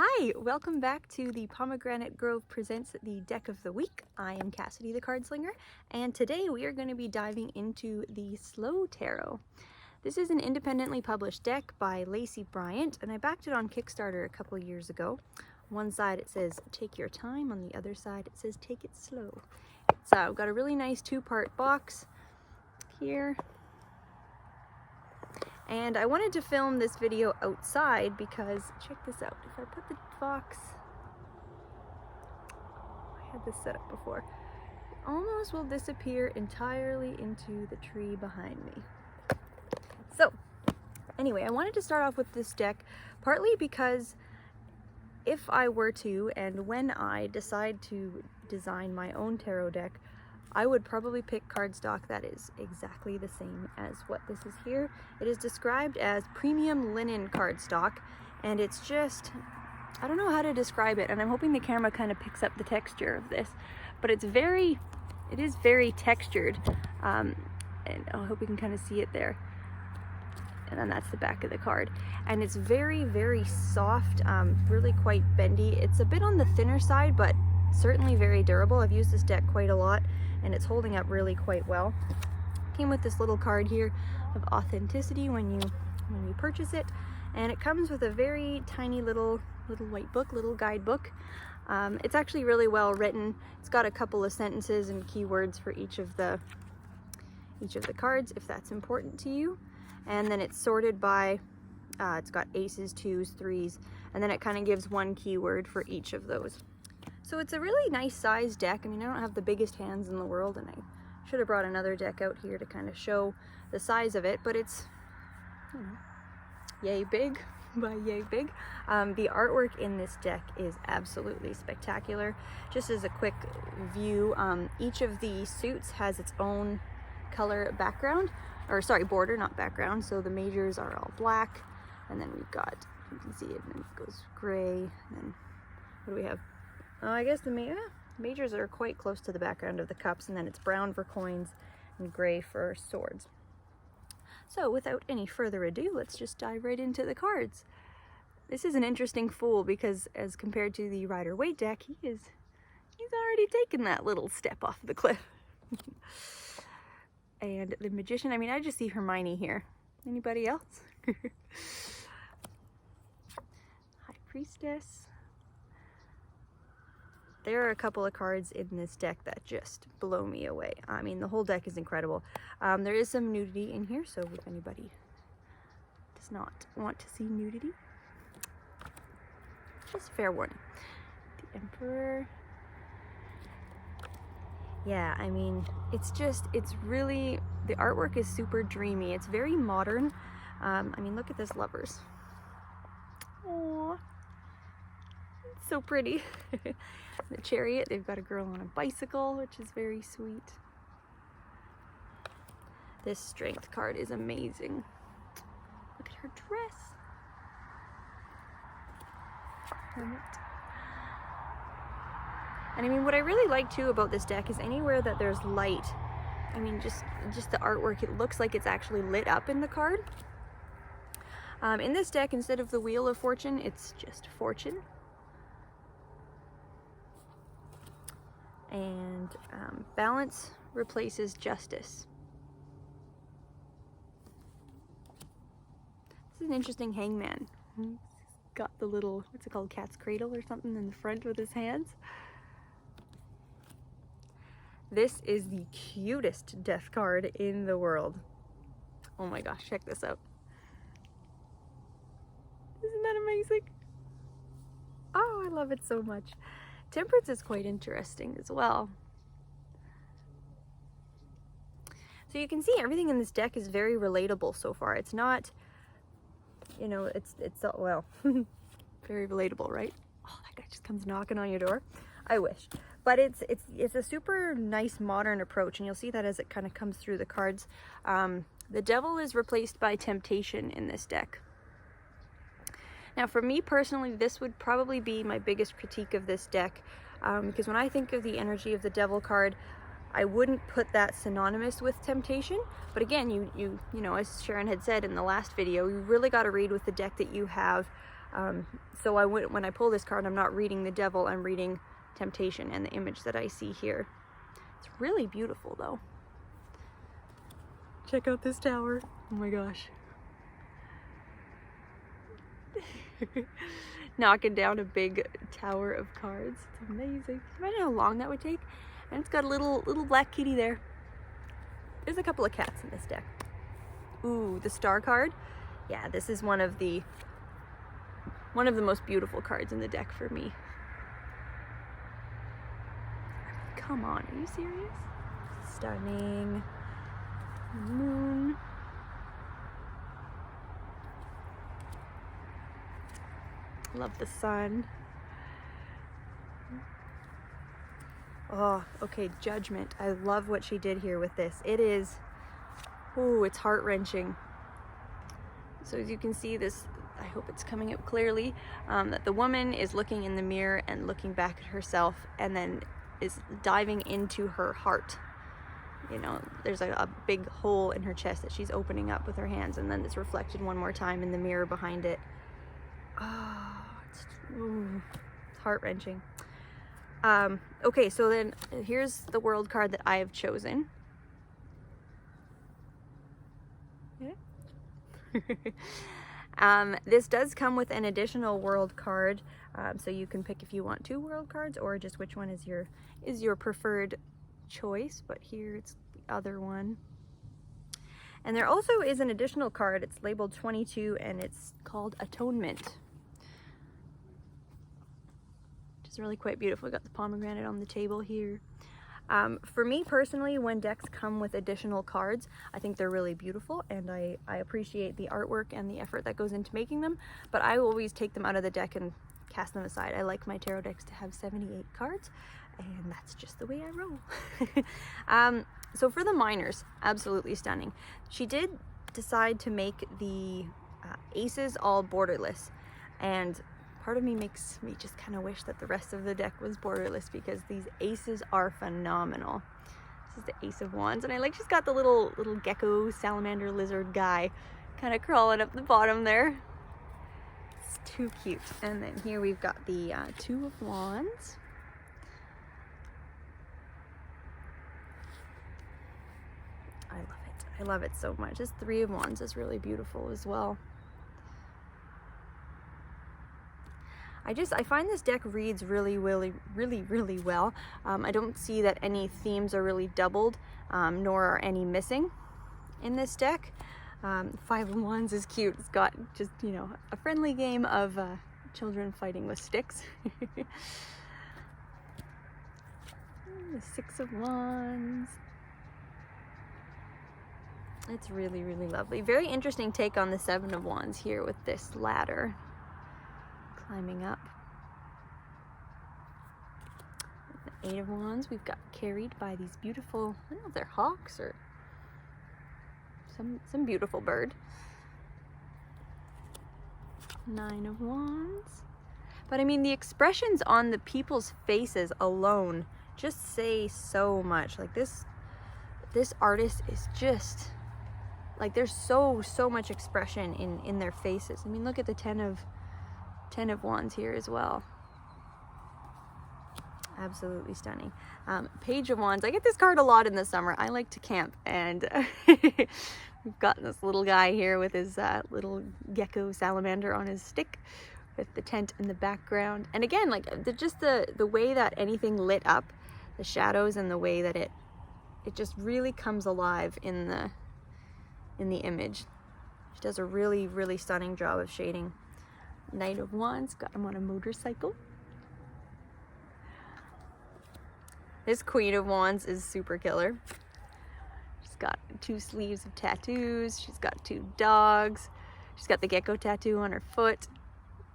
Hi, welcome back to the Pomegranate Grove Presents the Deck of the Week. I am Cassidy the Cardslinger, and today we are going to be diving into the Slow Tarot. This is an independently published deck by Lacey Bryant, and I backed it on Kickstarter a couple years ago. On one side it says, take your time. On the other side it says, take it slow. It's got a really nice two-part box here. And I wanted to film this video outside because, check this out, if I put the box, I had this set up before, it almost will disappear entirely into the tree behind me. So, anyway, I wanted to start off with this deck, partly because if I were to, and when I decide to design my own tarot deck, I would probably pick cardstock that is exactly the same as what this is here. It is described as premium linen cardstock, and it's just, I don't know how to describe it, and I'm hoping the camera kind of picks up the texture of this, but it is very textured, and I hope you can kind of see it there. And then that's the back of the card. And it's very, very soft, really quite bendy. It's a bit on the thinner side, but certainly very durable. I've used this deck quite a lot, and it's holding up really quite well. Came with this little card here of authenticity when you purchase it, and it comes with a very tiny little white book, little guidebook. It's actually really well written. It's got a couple of sentences and keywords for each of the cards, if that's important to you. And then it's sorted by, it's got aces, twos, threes, and then it kind of gives one keyword for each of those. So it's a really nice size deck. I mean, I don't have the biggest hands in the world, and I should have brought another deck out here to kind of show the size of it, but it's, you know, yay big by yay big. The artwork in this deck is absolutely spectacular. Just as a quick view, each of the suits has its own color background, or sorry, border, not background. So the majors are all black, and then we've got, you can see it, and then it goes gray, and then what do we have? I guess the majors are quite close to the background of the cups, and then it's brown for coins and gray for swords. So without any further ado, let's just dive right into the cards. This is an interesting fool because as compared to the Rider-Waite deck, he's already taken that little step off the cliff. And the Magician, I mean, I just see Hermione here. Anybody else? High Priestess. There are a couple of cards in this deck that just blow me away. I mean, the whole deck is incredible. There is some nudity in here, so if anybody does not want to see nudity, just fair warning. The Emperor. Yeah, I mean, it's really, the artwork is super dreamy. It's very modern. I mean, look at this Lovers. Aww. It's so pretty. The Chariot, they've got a girl on a bicycle, which is very sweet. This Strength card is amazing. Look at her dress. Hermit. And I mean, what I really like too about this deck is anywhere that there's light, I mean, just the artwork, it looks like it's actually lit up in the card. In this deck, instead of the Wheel of Fortune, it's just Fortune. And balance replaces justice. This is an interesting hangman. He's got the little, what's it called, cat's cradle or something in the front with his hands. This is the cutest death card in the world. Oh my gosh, check this out. Isn't that amazing? Oh, I love it so much. Temperance is quite interesting as well. So you can see everything in this deck is very relatable so far. It's not, you know, it's well, very relatable, right? Oh, that guy just comes knocking on your door. I wish. But it's a super nice modern approach, and you'll see that as it kind of comes through the cards. The Devil is replaced by Temptation in this deck. Now for me personally, this would probably be my biggest critique of this deck, because when I think of the energy of the Devil card, I wouldn't put that synonymous with Temptation. But again, you know, as Sharon had said in the last video, you really got to read with the deck that you have. So when I pull this card, I'm not reading the devil, I'm reading temptation and the image that I see here. It's really beautiful though. Check out this tower. Oh my gosh. Knocking down a big tower of cards. It's amazing. Imagine how long that would take. And it's got a little black kitty there. There's a couple of cats in this deck. Ooh, the star card. Yeah, this is one of the most beautiful cards in the deck for me. Come on, are you serious? Stunning. Moon. Love the sun. Oh, okay, Judgment. I love what she did here with this. It is, ooh, it's heart-wrenching. So as you can see this, I hope it's coming up clearly, that the woman is looking in the mirror and looking back at herself and then is diving into her heart. You know, there's a big hole in her chest that she's opening up with her hands, and then it's reflected one more time in the mirror behind it. Oh, it's heart-wrenching. Okay, so then here's the world card that I have chosen. Yeah. This does come with an additional world card, so you can pick if you want 2 world cards or just which one is your preferred choice, but here it's the other one. And there also is an additional card. It's labeled 22 and it's called Atonement, which is really quite beautiful. We got the pomegranate on the table here. For me personally, when decks come with additional cards, I think they're really beautiful, and I appreciate the artwork and the effort that goes into making them, but I always take them out of the deck and cast them aside. I like my tarot decks to have 78 cards, and that's just the way I roll. So for the minors, absolutely stunning. She did decide to make the aces all borderless, and part of me makes me just kind of wish that the rest of the deck was borderless, because these aces are phenomenal. This is the Ace of Wands, and I like she's got the little gecko salamander lizard guy kind of crawling up the bottom there. It's too cute. And then here we've got the Two of Wands. I love it. I love it so much. This Three of Wands is really beautiful as well. I find this deck reads really well. I don't see that any themes are really doubled, nor are any missing in this deck. Five of Wands is cute. It's got just, you know, a friendly game of children fighting with sticks. The Six of Wands. It's really lovely. Very interesting take on the Seven of Wands here with this ladder. Climbing up. The Eight of Wands, we've got carried by these beautiful, I don't know if they're hawks or some beautiful bird. Nine of Wands. But I mean, the expressions on the people's faces alone just say so much. Like this artist is just, like, there's so much expression in their faces. I mean, look at the Ten of Wands here as well. Absolutely stunning. Page of Wands. I get this card a lot in the summer. I like to camp, and we've got this little guy here with his little gecko salamander on his stick with the tent in the background. And again, like just the way that anything lit up, the shadows, and the way that it just really comes alive in the image. She does a really stunning job of shading. Knight of Wands, got him on a motorcycle. This Queen of Wands is super killer. She's got 2 sleeves of tattoos. She's got 2 dogs. She's got the gecko tattoo on her foot.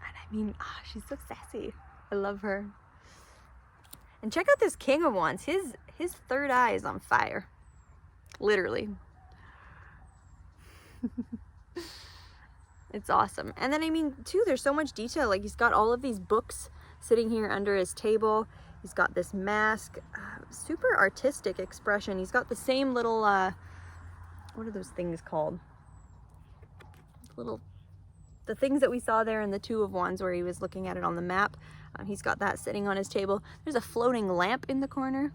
And I mean, she's so sassy. I love her. And check out this King of Wands. His third eye is on fire. Literally. It's awesome. And then, I mean, too, there's so much detail. Like, he's got all of these books sitting here under his table. He's got this mask. Super artistic expression. He's got the same little, what are those things called? Little the things that we saw there in the Two of Wands where he was looking at it on the map. He's got that sitting on his table. There's a floating lamp in the corner.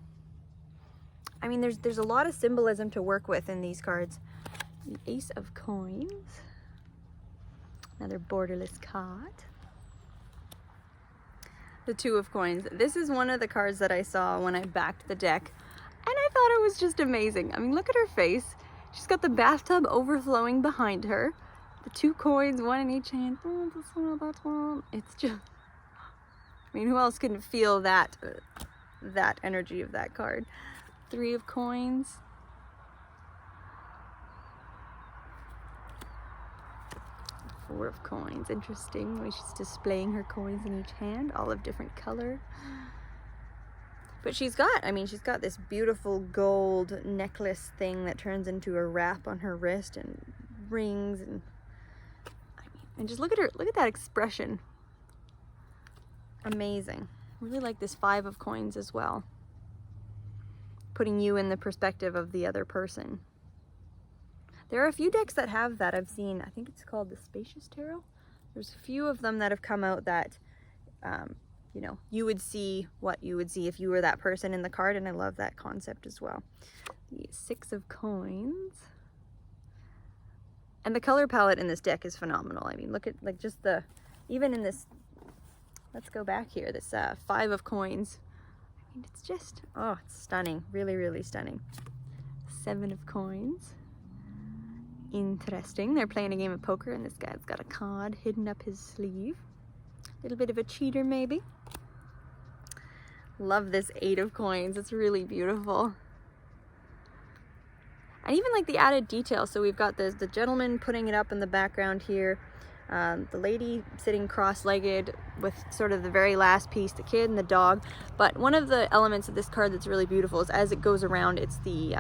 I mean, there's a lot of symbolism to work with in these cards. The Ace of Coins. Another borderless card. The Two of Coins. This is one of the cards that I saw when I backed the deck, and I thought it was just amazing. I mean, look at her face. She's got the bathtub overflowing behind her. The 2 coins, 1 in each hand. It's just, I mean, who else can feel that that energy of that card? 3 of Coins. 4 of Coins. Interesting the way she's displaying her coins in each hand, all of different color. But she's got, I mean, she's got this beautiful gold necklace thing that turns into a wrap on her wrist, and rings, and I mean, and just look at her, look at that expression. Amazing. Really like this 5 of Coins as well. Putting you in the perspective of the other person. There are a few decks that have that I've seen. I think it's called the Spacious Tarot. There's a few of them that have come out that, you know, you would see what you would see if you were that person in the card, and I love that concept as well. The 6 of Coins. And the color palette in this deck is phenomenal. I mean, look at, like, just the, even in this, let's go back here, this 5 of Coins. I mean, it's just, oh, it's stunning. Really, really stunning. 7 of Coins. Interesting. They're playing a game of poker, and this guy's got a card hidden up his sleeve. A little bit of a cheater, maybe. Love this 8 of Coins. It's really beautiful. And even like the added detail. So we've got the gentleman putting it up in the background here. The lady sitting cross-legged with sort of the very last piece, the kid and the dog. But one of the elements of this card that's really beautiful is as it goes around, it's the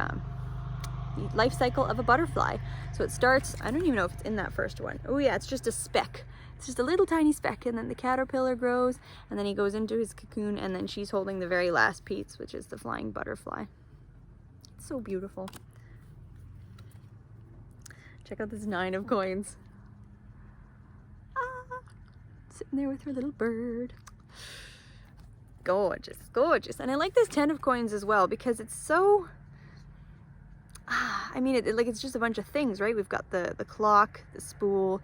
life cycle of a butterfly. So it starts, I don't even know if it's in that first one. Oh yeah, it's just a speck. It's just a little tiny speck, and then the caterpillar grows, and then he goes into his cocoon, and then she's holding the very last piece, which is the flying butterfly. It's so beautiful. Check out this 9 of Coins. Ah, sitting there with her little bird. Gorgeous, gorgeous. And I like this 10 of Coins as well, because it's so, I mean, it's just a bunch of things, right? We've got the clock, the spool,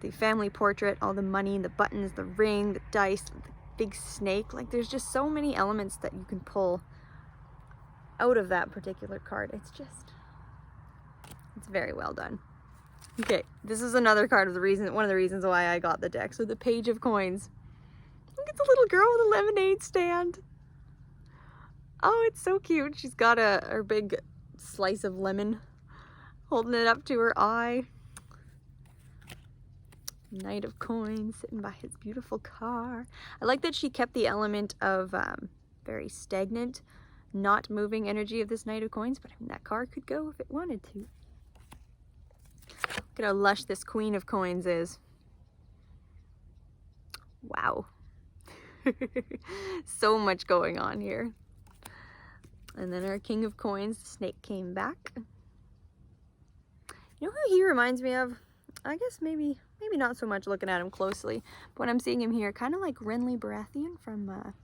the family portrait, all the money, the buttons, the ring, the dice, the big snake. Like, there's just so many elements that you can pull out of that particular card. It's just, it's very well done. Okay, this is another card of the reason, one of the reasons why I got the deck. So the Page of Coins. Look at the little girl with a lemonade stand. Oh, it's so cute. She's got her big slice of lemon, holding it up to her eye. Knight of Coins sitting by his beautiful car. I like that she kept the element of very stagnant, not moving energy of this Knight of Coins, but I mean, that car could go if it wanted to. Look at how lush this Queen of Coins is. Wow. So much going on here. And then our King of Coins, the snake came back. You know who he reminds me of? I guess maybe not so much looking at him closely, but when I'm seeing him here, kind of like Renly Baratheon from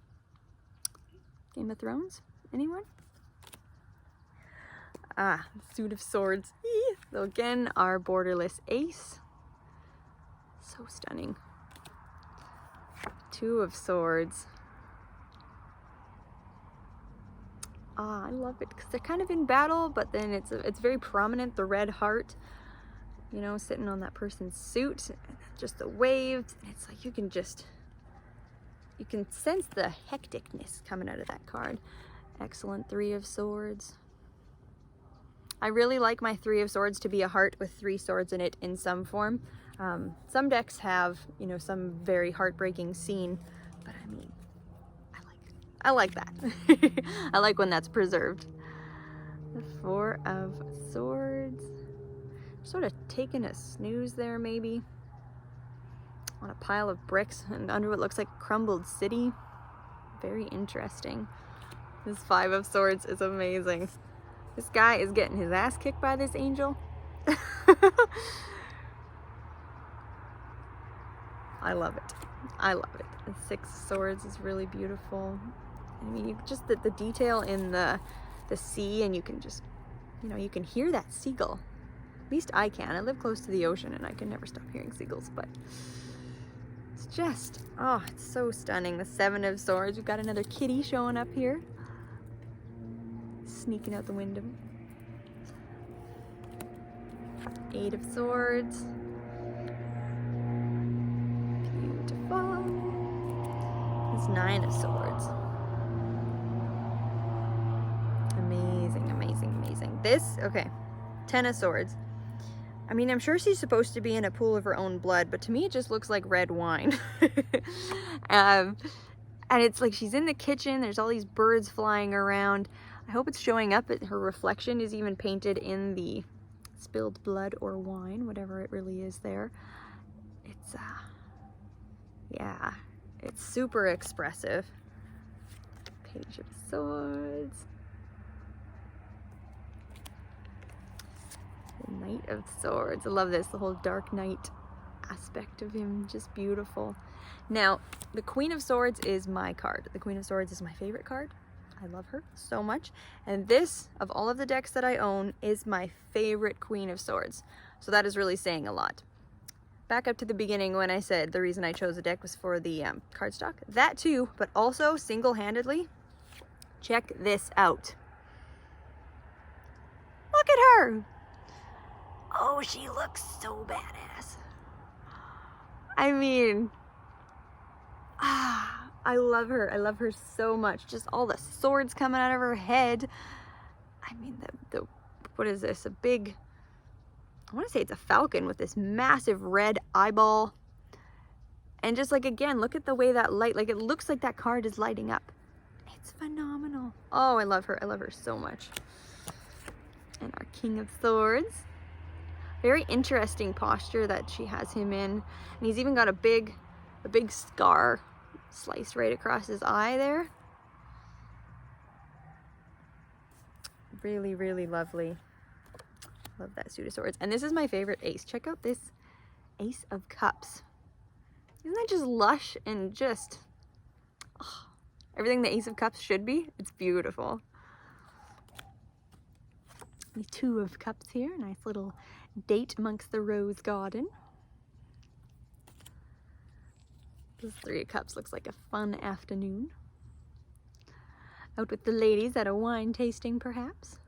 Game of Thrones. Anyone? Ah, Suit of Swords. So again, our borderless ace. So stunning. 2 of Swords. Ah, I love it because they're kind of in battle, but then it's very prominent, the red heart, you know, sitting on that person's suit, just the waves. It's like you can sense the hecticness coming out of that card. Excellent 3 of Swords. I really like my 3 of Swords to be a heart with 3 swords in it in some form. Some decks have, you know, some very heartbreaking scene, but I mean, I like that. I like when that's preserved. The 4 of Swords. Sort of taking a snooze there, maybe. On a pile of bricks and under what looks like a crumbled city. Very interesting. This 5 of Swords is amazing. This guy is getting his ass kicked by this angel. I love it. I love it. The 6 of Swords is really beautiful. I mean, you just the detail in the sea, and you can just, you know, you can hear that seagull. At least I can. I live close to the ocean and I can never stop hearing seagulls, but it's just, oh, it's so stunning. The 7 of Swords. We've got another kitty showing up here. Sneaking out the window. 8 of Swords. Beautiful. It's 9 of Swords. Amazing, amazing, amazing. This, okay, 10 of Swords. I mean, I'm sure she's supposed to be in a pool of her own blood, but to me it just looks like red wine. And it's like she's in the kitchen, there's all these birds flying around. I hope it's showing up that her reflection is even painted in the spilled blood or wine, whatever it really is there. It's, yeah, it's super expressive. Page of Swords. The Knight of Swords. I love this, the whole Dark Knight aspect of him, just beautiful. Now, the Queen of Swords is my card. The Queen of Swords is my favorite card. I love her so much. And this, of all of the decks that I own, is my favorite Queen of Swords. So that is really saying a lot. Back up to the beginning when I said the reason I chose the deck was for the cardstock. That too, but also single-handedly, check this out. Look at her! Oh, she looks so badass. I mean, I love her. I love her so much. Just all the swords coming out of her head. I mean, what is this? A big, I want to say it's a falcon with this massive red eyeball. And just like, again, look at the way that light, like it looks like that card is lighting up. It's phenomenal. Oh, I love her. I love her so much. And our King of Swords. Very interesting posture that she has him in. And he's even got a big scar sliced right across his eye there. Really, really lovely. Love that suit of swords. And this is my favorite ace. Check out this Ace of Cups. Isn't that just lush and just everything the Ace of Cups should be? It's beautiful. The 2 of Cups here. Nice little date amongst the rose garden. This 3 of Cups looks like a fun afternoon. Out with the ladies at a wine tasting, perhaps.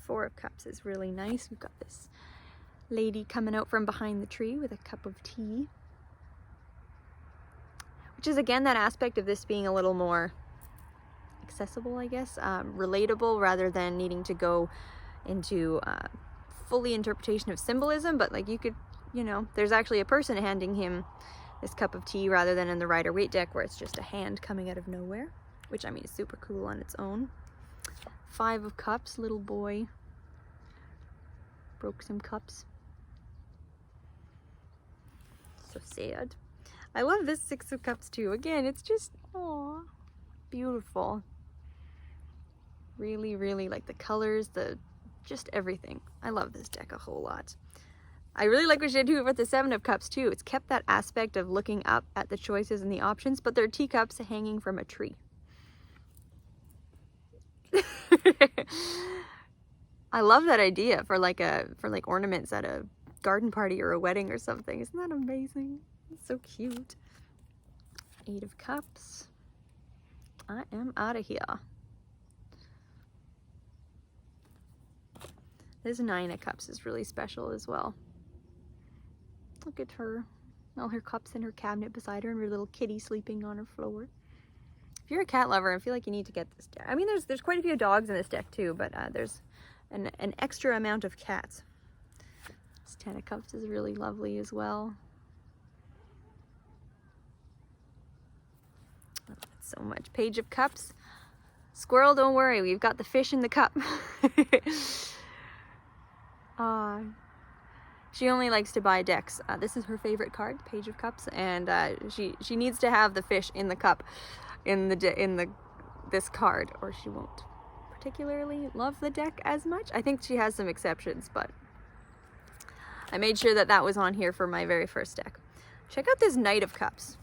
4 of Cups is really nice. We've got this lady coming out from behind the tree with a cup of tea. Which is, again, that aspect of this being a little more accessible, I guess. Relatable, rather than needing to go into fully interpretation of symbolism. But, like, you could, you know, there's actually a person handing him this cup of tea rather than in the Rider-Waite deck where it's just a hand coming out of nowhere, which, I mean, is super cool on its own. 5 of Cups, little boy broke some cups. So sad. I love this 6 of Cups too. Again, it's just, aw, beautiful. Really, really like the colors, just everything. I love this deck a whole lot. I really like what she did too with the 7 of Cups too. It's kept that aspect of looking up at the choices and the options, but they're teacups hanging from a tree. I love that idea for like ornaments at a garden party or a wedding or something. Isn't that amazing? It's so cute. 8 of Cups. I am out of here. This 9 of Cups is really special as well. Look at her. All her cups in her cabinet beside her and her little kitty sleeping on her floor. If you're a cat lover, I feel like you need to get this deck. I mean, there's quite a few dogs in this deck too, but there's an extra amount of cats. This 10 of Cups is really lovely as well. I love it so much. Page of Cups. Squirrel, don't worry, we've got the fish in the cup. She only likes to buy decks. This is her favorite card, Page of Cups, and she needs to have the fish in the cup in this card, or she won't particularly love the deck as much. I think she has some exceptions, but I made sure that that was on here for my very first deck. Check out this Knight of Cups.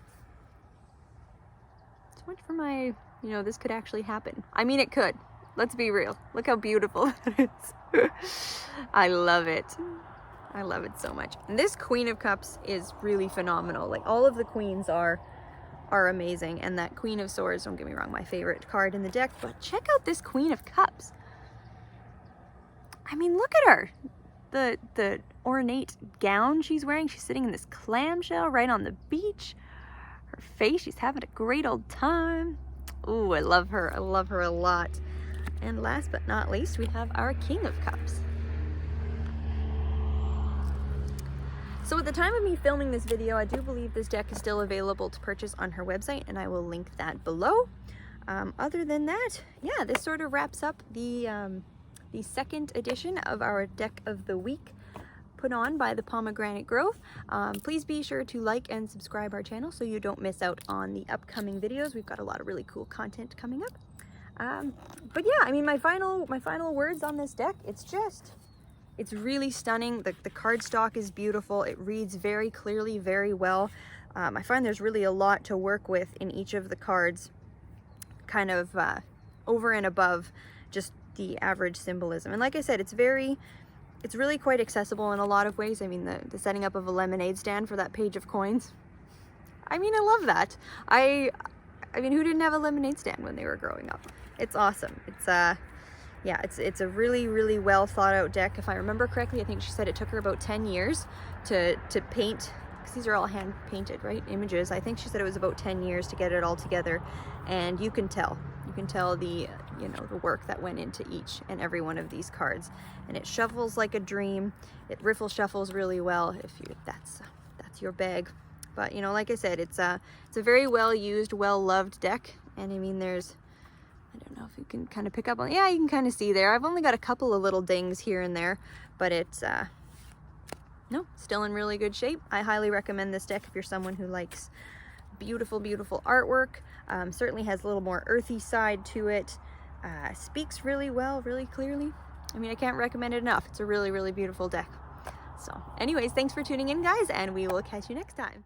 So much for my, you know, this could actually happen. I mean, it could. Let's be real. Look how beautiful that is. I love it. I love it so much. And this Queen of Cups is really phenomenal. Like, all of the queens are amazing. And that Queen of Swords, don't get me wrong, my favorite card in the deck. But check out this Queen of Cups. I mean, look at her. The ornate gown she's wearing. She's sitting in this clamshell right on the beach. Her face, she's having a great old time. Ooh, I love her. I love her a lot. And last but not least, we have our King of Cups. So at the time of me filming this video, I do believe this deck is still available to purchase on her website, and I will link that below. Other than that, yeah, this sort of wraps up the second edition of our deck of the week put on by the Pomegranate Grove. Please be sure to like and subscribe our channel so you don't miss out on the upcoming videos. We've got a lot of really cool content coming up. But yeah, I mean, my final words on this deck, it's really stunning. The cardstock is beautiful. It reads very clearly, very well. I find there's really a lot to work with in each of the cards, kind of over and above just the average symbolism. And like I said, it's really quite accessible in a lot of ways. I mean, the setting up of a lemonade stand for that page of coins. I mean, I love that. I mean, who didn't have a lemonade stand when they were growing up? It's awesome. It's yeah, it's a really, really well thought out deck. If I remember correctly, I think she said it took her about 10 years to paint, because these are all hand painted, right? Images. I think she said it was about 10 years to get it all together, and you can tell the, you know, the work that went into each and every one of these cards. And it shuffles like a dream. It riffle shuffles really well if that's your bag. But, you know, like I said, it's a very well used, well loved deck. And I mean, I don't know if you can kind of pick up on, yeah, you can kind of see there. I've only got a couple of little dings here and there, but it's no, still in really good shape. I highly recommend this deck if you're someone who likes beautiful, beautiful artwork. Certainly has a little more earthy side to it. Speaks really well, really clearly. I mean, I can't recommend it enough. It's a really, really beautiful deck. So anyways, thanks for tuning in, guys, and we will catch you next time.